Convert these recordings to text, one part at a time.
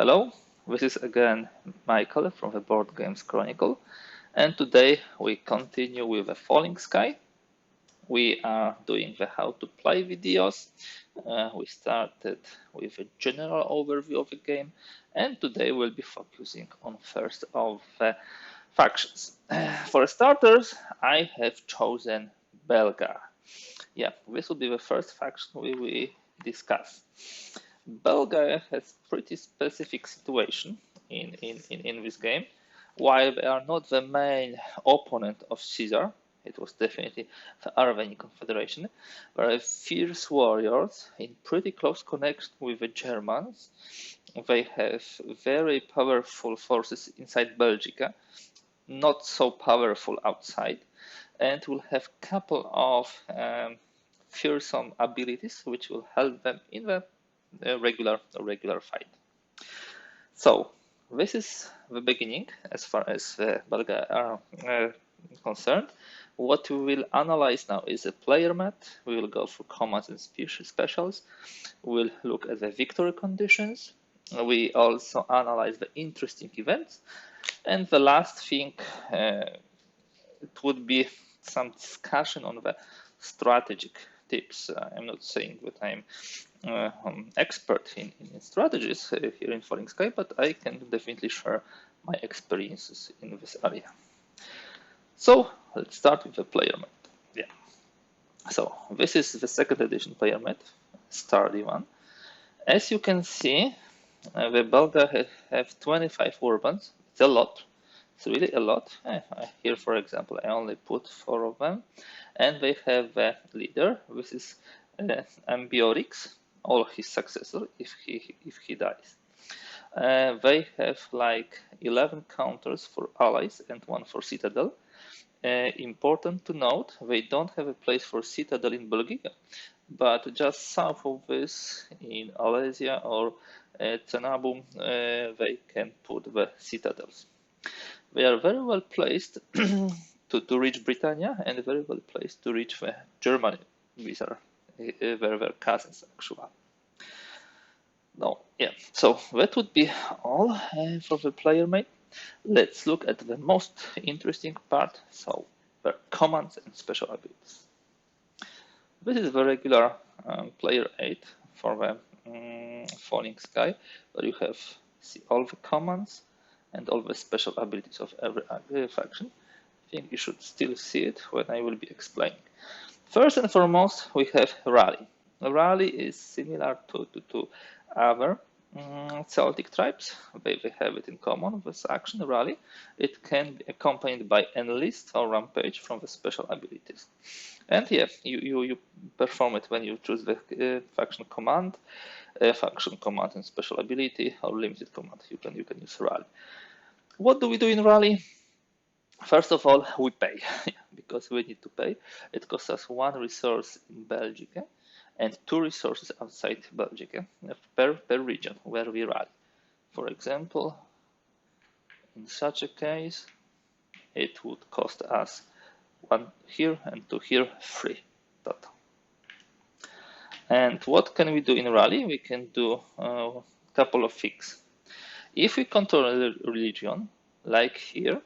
Hello, this is again Michael from the Boardgames Chronicle, and today we continue with the Falling Sky. We are doing the how to play videos. We started with a general overview of the game, and today we'll be focusing on first of the factions. For starters, I have chosen Belgae. Yeah, this will be the first faction we will discuss. Belgae has pretty specific situation in this game. While they are not the main opponent of Caesar, it was definitely the Arveni Confederation, they are fierce warriors in pretty close connection with the Germans. They have very powerful forces inside Belgica, not so powerful outside, and will have a couple of fearsome abilities which will help them in the regular fight. So this is the beginning as far as the Belgae are concerned. What we will analyze now is a player mat. We will go through commands and specials. We'll look at the victory conditions. We also analyze the interesting events. And the last thing, it would be some discussion on the strategic tips. I'm not saying that I'm expert in strategies here in Falling Sky, but I can definitely share my experiences in this area. So let's start with the player mat. Yeah. So this is the second edition player mat, sturdy one. As you can see, the Belgae have 25 warbands. It's a lot. It's really a lot. Here, for example, I only put 4 of them, and they have a leader. This is Ambiorix, or his successor if he dies. They have like 11 counters for allies and 1 for citadel. Important to note, they don't have a place for citadel in Belgica, but just south of this in Alesia or Cenabum, they can put the citadels. They are very well placed to reach Britannia and very well placed to reach Germany. These are their cousins, actually. No, yeah, so that would be all for the player mate. Let's look at the most interesting part, so the commands and special abilities. This is the regular player 8 for the Falling Sky, where you have all the commands and all the special abilities of every faction. I think you should still see it when I will be explaining. First and foremost, we have Rally. Rally is similar to other Celtic tribes. They have it in common with action Rally. It can be accompanied by Enlist or Rampage from the special abilities. And yeah, you perform it when you choose the faction command and special ability, or limited command. You can use Rally. What do we do in Rally? First of all, we pay, because we need to pay. It costs us 1 resource in Belgica and 2 resources outside Belgica per region where we rally. For example, in such a case, it would cost us 1 here and 2 here, 3 total. And what can we do in Rally? We can do a couple of things. If we control a religion, like here,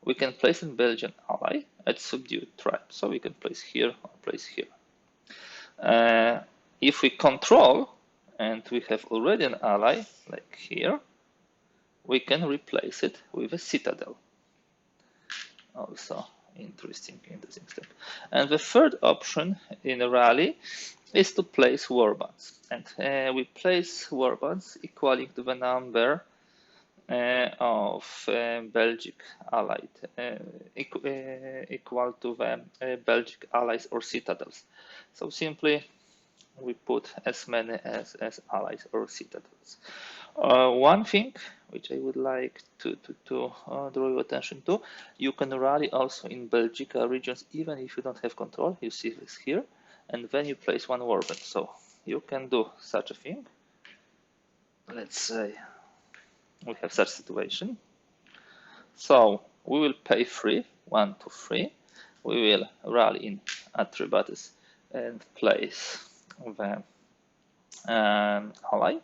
we can place a Belgian ally at subdued tribe. So we can place here or place here. If we control, and we have already an ally, like here, we can replace it with a citadel. Also interesting step. And the third option in a rally is to place warbands. And we place warbands equaling to the number of Belgic allied, equal to the Belgic allies or citadels. So simply we put as many as allies or citadels. One thing which I would like to draw your attention to, you can rally also in Belgica regions even if you don't have control. You see this here, and then you place 1 warband. So you can do such a thing. Let's say we have such situation. So we will pay 3, 1 to 3. We will rally in Atrebates and place the ally.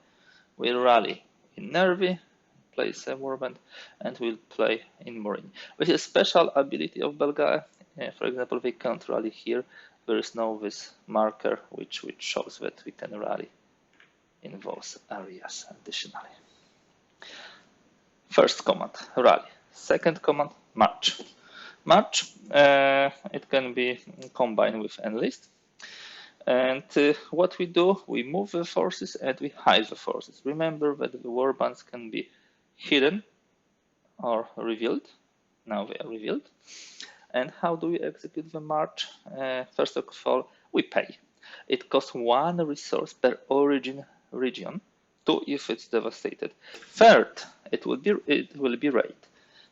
We rally in Nervi, place a warband, and we'll play in Morini. With a special ability of Belgae, for example, we can't rally here. There is no this marker which shows that we can rally in those areas additionally. First command, rally. Second command, march. March, it can be combined with enlist. And what we do, we move the forces and we hide the forces. Remember that the warbands can be hidden or revealed. Now they are revealed. And how do we execute the march? First of all, we pay. It costs 1 resource per origin region, 2 if it's devastated. Third, it will be raid.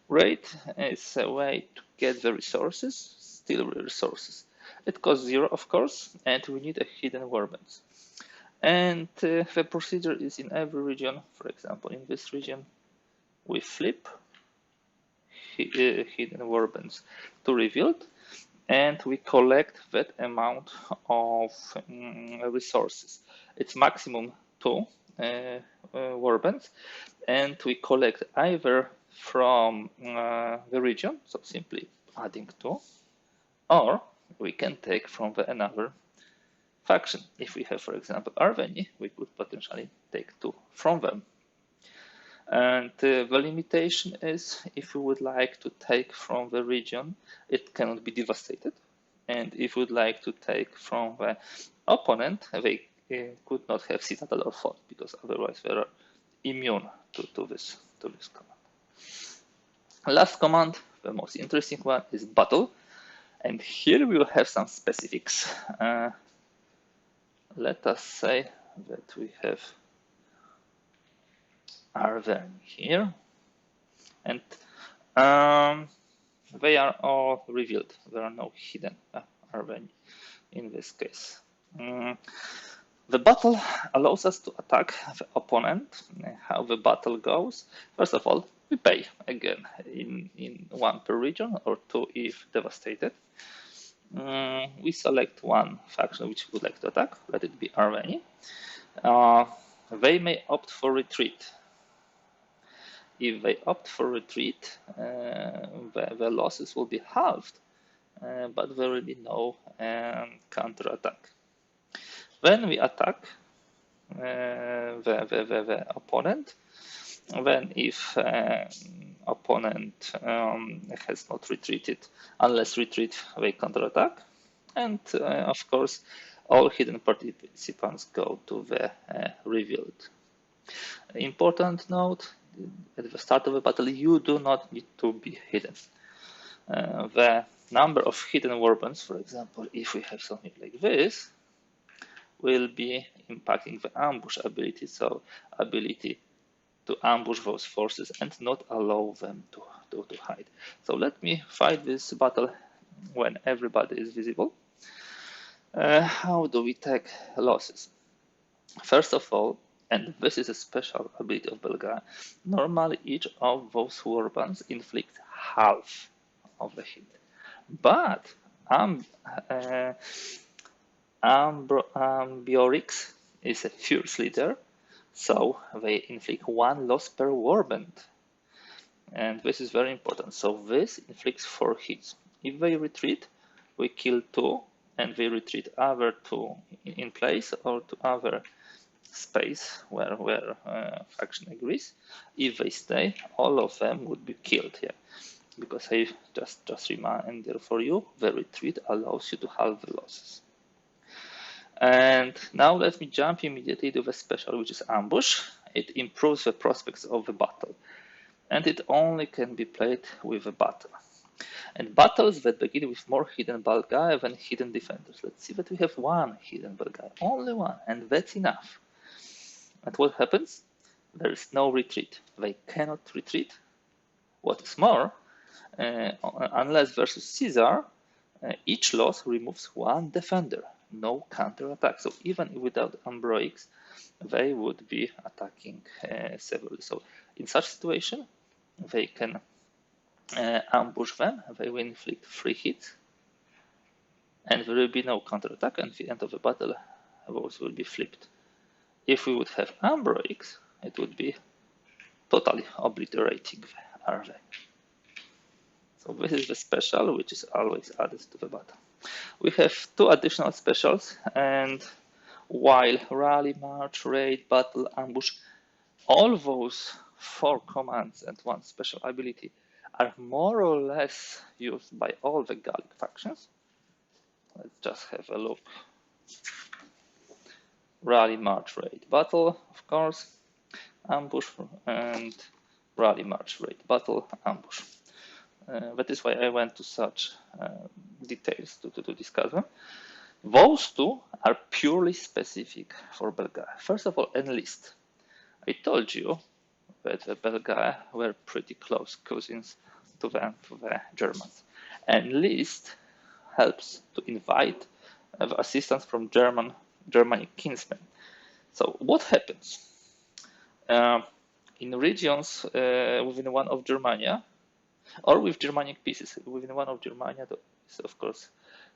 Raid is a way to get the resources, steal the resources. It costs 0, of course, and we need a hidden warbands. And the procedure is in every region. For example, in this region, we flip hidden warbands to revealed, and we collect that amount of resources. It's maximum 2 warbands, and we collect either from the region, so simply adding 2, or we can take from another faction. If we have, for example, Arveni, we could potentially take 2 from them. And the limitation is, if we would like to take from the region, it cannot be devastated. And if we would like to take from the opponent, they could not have citadel or fort, because otherwise they are immune to this command. Last command, the most interesting one, is battle. And here we will have some specifics. Let us say that we have Arveni here, and they are all revealed. There are no hidden Arveni in this case. The battle allows us to attack the opponent. How the battle goes? First of all, we pay again in 1 per region, or 2 if devastated. We select one faction which we would like to attack. Let it be Arveni. They may opt for retreat. If they opt for retreat, the losses will be halved, but there will be no counter-attack. When we attack the opponent, then if opponent has not retreated, unless retreat, they counter-attack. And of course, all hidden participants go to the revealed. Important note, at the start of the battle, you do not need to be hidden. The number of hidden warbands, for example, if we have something like this, will be impacting the ambush ability, so ability to ambush those forces and not allow them to hide. So let me fight this battle when everybody is visible. How do we take losses? First of all, and this is a special ability of Belgae, normally each of those warbands inflicts half of the hit. But Ambiorix is a fierce leader, so they inflict 1 loss per warband. And this is very important. So this inflicts 4 hits. If they retreat, we kill 2, and they retreat either to in place or to other space where faction agrees. If they stay, all of them would be killed here. Because I just reminder for you, the retreat allows you to halve the losses. And now let me jump immediately to the special, which is ambush. It improves the prospects of the battle, and it only can be played with a battle. And battles that begin with more hidden Belgae than hidden defenders. Let's see that we have 1 hidden Belgae, only 1, and that's enough. And what happens? There is no retreat. They cannot retreat. What is more, unless versus Caesar, each loss removes 1 defender. No counter-attack. So even without Ambroix, they would be attacking severely. So in such situation, they can ambush them. They will inflict 3 hits, and there will be no counter-attack. And at the end of the battle, those will be flipped. If we would have Ambroix, it would be totally obliterating the RV. So this is the special, which is always added to the button. We have two additional specials, and while rally, march, raid, battle, ambush, all those 4 commands and 1 special ability are more or less used by all the Gallic factions. Let's just have a look. Rally, march, raid, battle, of course, ambush, and rally, march, raid, battle, ambush. That is why I went to such details to discuss them. Those 2 are purely specific for Belgae. First of all, enlist. I told you that the Belgae were pretty close cousins to the Germans. Enlist helps to invite assistance from Germanic kinsmen. So what happens? In regions within one of Germania, or with Germanic pieces, within one of Germania, is of course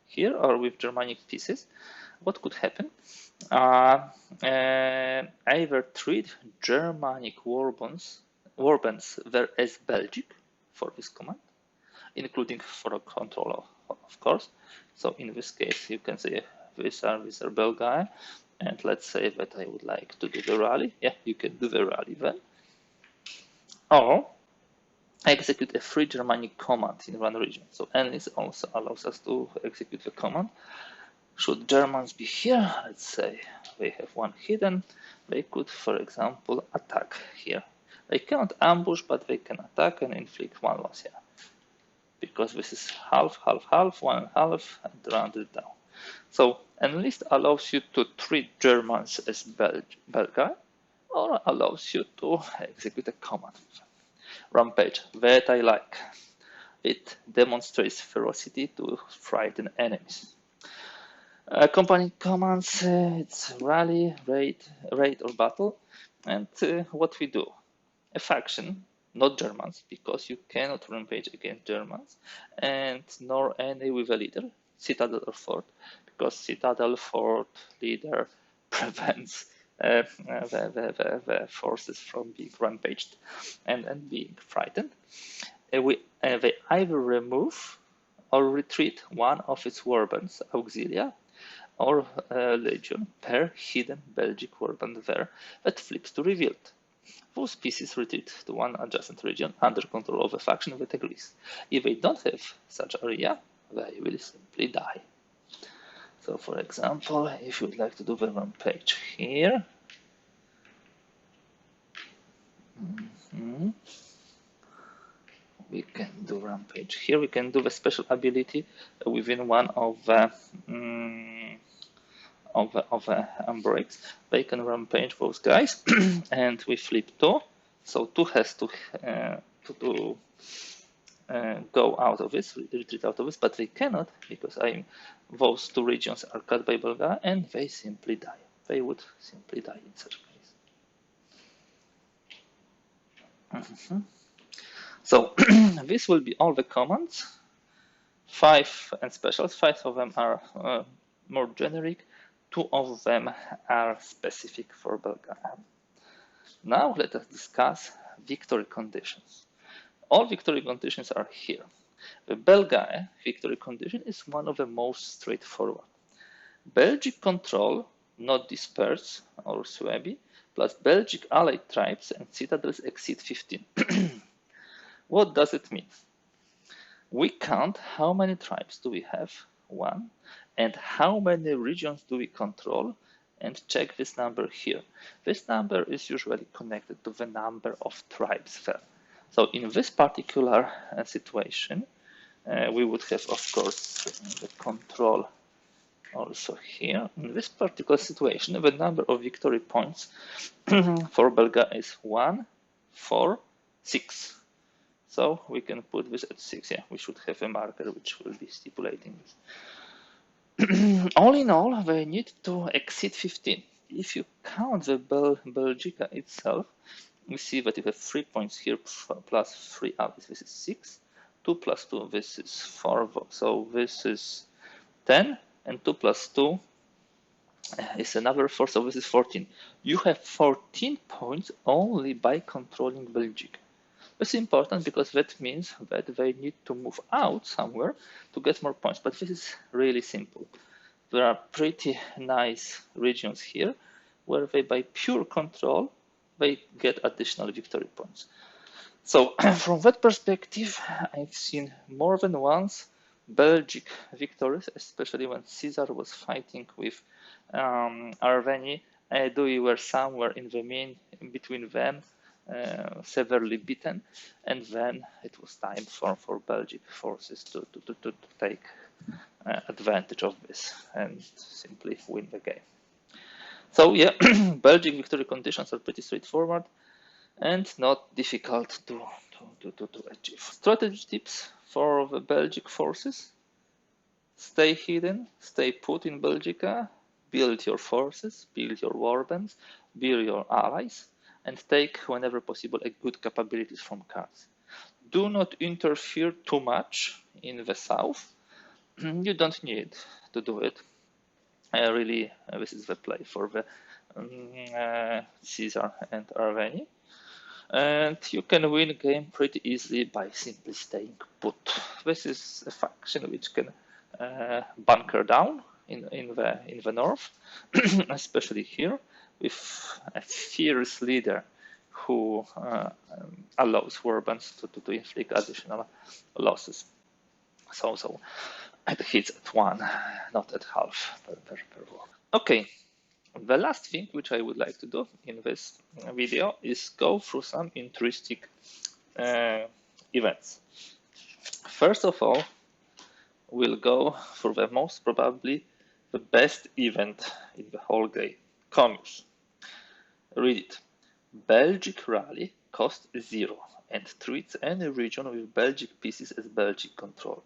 here, or with Germanic pieces, what could happen? Either treat Germanic warbands were as Belgic for this command, including for control of course. So in this case, you can say these are Belgae, and let's say that I would like to do the rally. Yeah, you can do the rally then. Or execute a free Germanic command in one region. So enlist also allows us to execute the command. Should Germans be here, let's say they have 1 hidden, they could, for example, attack here. They cannot ambush, but they can attack and inflict 1 loss here. Because this is half, half, half, 1.5, and round it down. So enlist allows you to treat Germans as Belgae, or allows you to execute a command. Rampage, that I like. It demonstrates ferocity to frighten enemies. Accompanying commands, it's rally, raid, or battle. And what we do? A faction, not Germans, because you cannot rampage against Germans, and nor any with a leader, citadel or fort, because citadel, fort, leader prevents the forces from being rampaged and being frightened. They either remove or retreat 1 of its warbands, auxilia, or legion per hidden Belgic warband there that flips to revealed. Those pieces retreat to 1 adjacent region under control of a faction that agrees. If they don't have such area, they will simply die. So for example, if you would like to do the rampage here, we can do rampage here. We can do the special ability within one of the breaks. They can rampage those guys, and we flip 2. So 2 has to go out of this, retreat out of this, but they cannot because those 2 regions are cut by Belgae, and they simply die. They would simply die in such case. So this will be all the commands. 5 and specials. 5 of them are more generic. 2 of them are specific for Belgae. Now let us discuss victory conditions. All victory conditions are here. The Belgae victory condition is one of the most straightforward. Belgic control, not disperse or Suebi, plus Belgic allied tribes and citadels exceed 15. What does it mean? We count how many tribes do we have, 1, and how many regions do we control, and check this number here. This number is usually connected to the number of tribes there. So in this particular situation, we would have, of course, the control also here. In this particular situation, the number of victory points for Belgae is 1, 4, 6. So we can put this at 6. Yeah, we should have a marker which will be stipulating this. All in all, they need to exceed 15. If you count the Belgica itself, we see that you have 3 points here plus 3 allies. This is 6. 2 plus 2, this is 4. So this is 10. And 2 plus 2 is another force, so this is 14. You have 14 points only by controlling Belgique. It's important because that means that they need to move out somewhere to get more points, but this is really simple. There are pretty nice regions here where they, by pure control, they get additional victory points. So from that perspective, I've seen more than once Belgic victories, especially when Caesar was fighting with Arveni. We were somewhere in the in between them, severely beaten, and then it was time for Belgic forces to take advantage of this and simply win the game. So yeah, Belgic victory conditions are pretty straightforward and not difficult to achieve. Strategy tips for the Belgic forces: stay hidden, stay put in Belgica, build your forces, build your warbands, build your allies, and take, whenever possible, a good capabilities from cards. Do not interfere too much in the south. You don't need to do it. Really, this is the play for the Caesar and Arveni. And you can win a game pretty easily by simply staying put. This is a faction which can bunker down in the north, especially here, with a fierce leader who allows warbands to inflict additional losses. So it hits at 1, not at half per war. Okay, the last thing which I would like to do in this video is go through some interesting events. First of all, we'll go for the most probably the best event in the whole game, Comus. Read it. Belgic rally costs 0 and treats any region with Belgic pieces as Belgic control.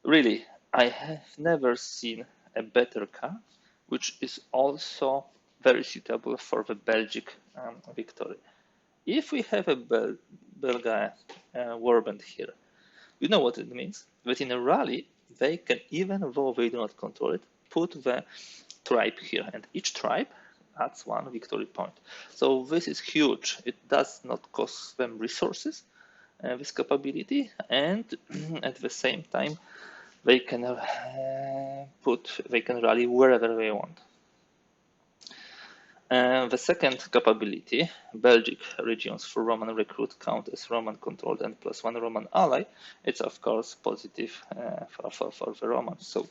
Really, I have never seen a better card, which is also very suitable for the Belgic victory. If we have a Belgae warband here, you know what it means? That in a rally, they can, even though they do not control it, put the tribe here, and each tribe adds 1 victory point. So this is huge. It does not cost them resources, this capability, and at the same time, they can rally wherever they want. The second capability, Belgic regions for Roman recruit count as Roman controlled and +1 Roman ally. It's of course positive for the Romans. So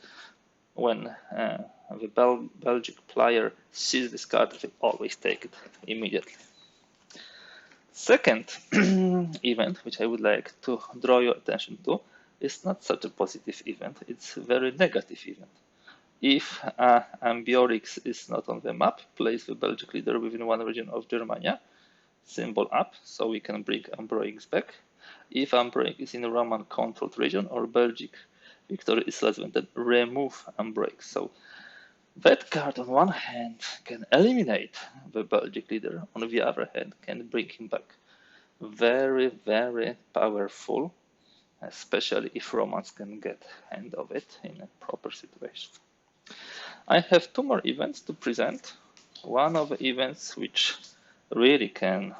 when the Belgic player sees this card, they always take it immediately. Second event, which I would like to draw your attention to, is not such a positive event. It's a very negative event. If Ambiorix is not on the map, place the Belgic leader within 1 region of Germania, symbol up, so we can bring Ambiorix back. If Ambiorix is in a Roman controlled region or Belgic victory is less than 10, remove Ambiorix. So that card on one hand can eliminate the Belgic leader, on the other hand can bring him back. Very, very powerful, especially if Romans can get hand of it in a proper situation. I have 2 more events to present. One of the events which really can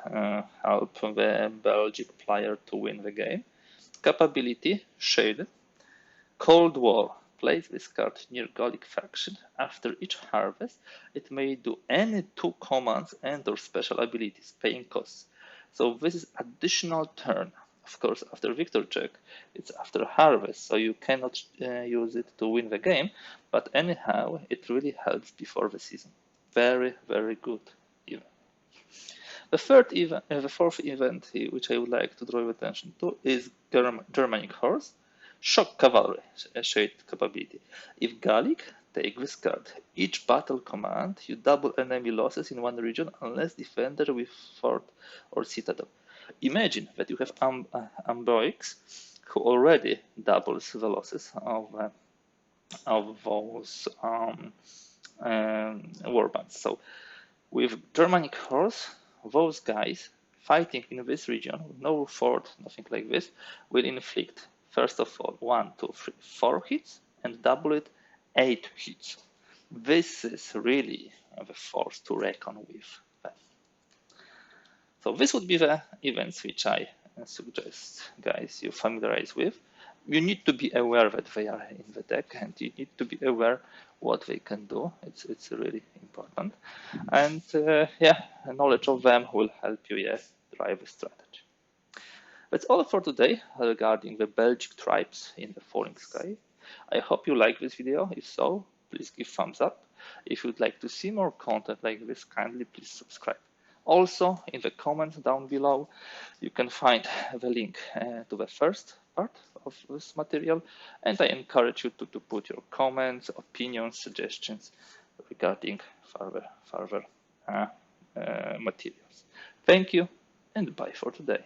help the Belgic player to win the game. Capability, Shade. Cold War. Place this card near Gallic faction. After each harvest, it may do any 2 commands and or special abilities, paying costs. So this is additional turn. Of course, after victor check, it's after harvest, so you cannot use it to win the game, but anyhow, it really helps before the season. Very, very good event. The fourth event which I would like to draw your attention to is Germanic Horse. Shock Cavalry, a shade capability. If Gallic, take this card. Each battle command, you double enemy losses in 1 region unless defender with fort or citadel. Imagine that you have Ambiorix, who already doubles the losses of those warbands. So with Germanic Horse, those guys fighting in this region, no fort, nothing like this, will inflict, first of all, 1, 2, 3, 4 hits, and double it 8 hits. This is really the force to reckon with. So this would be the events which I suggest, guys, you familiarize with. You need to be aware that they are in the deck, and you need to be aware what they can do. It's really important, and yeah, knowledge of them will help you, yes, drive a strategy. That's all for today regarding the Belgic tribes in the Falling Sky. I hope you like this video. If so, please give thumbs up. If you'd like to see more content like this, kindly please subscribe. Also, in the comments down below, you can find the link to the first part of this material, and I encourage you to put your comments, opinions, suggestions regarding further materials. Thank you, and bye for today.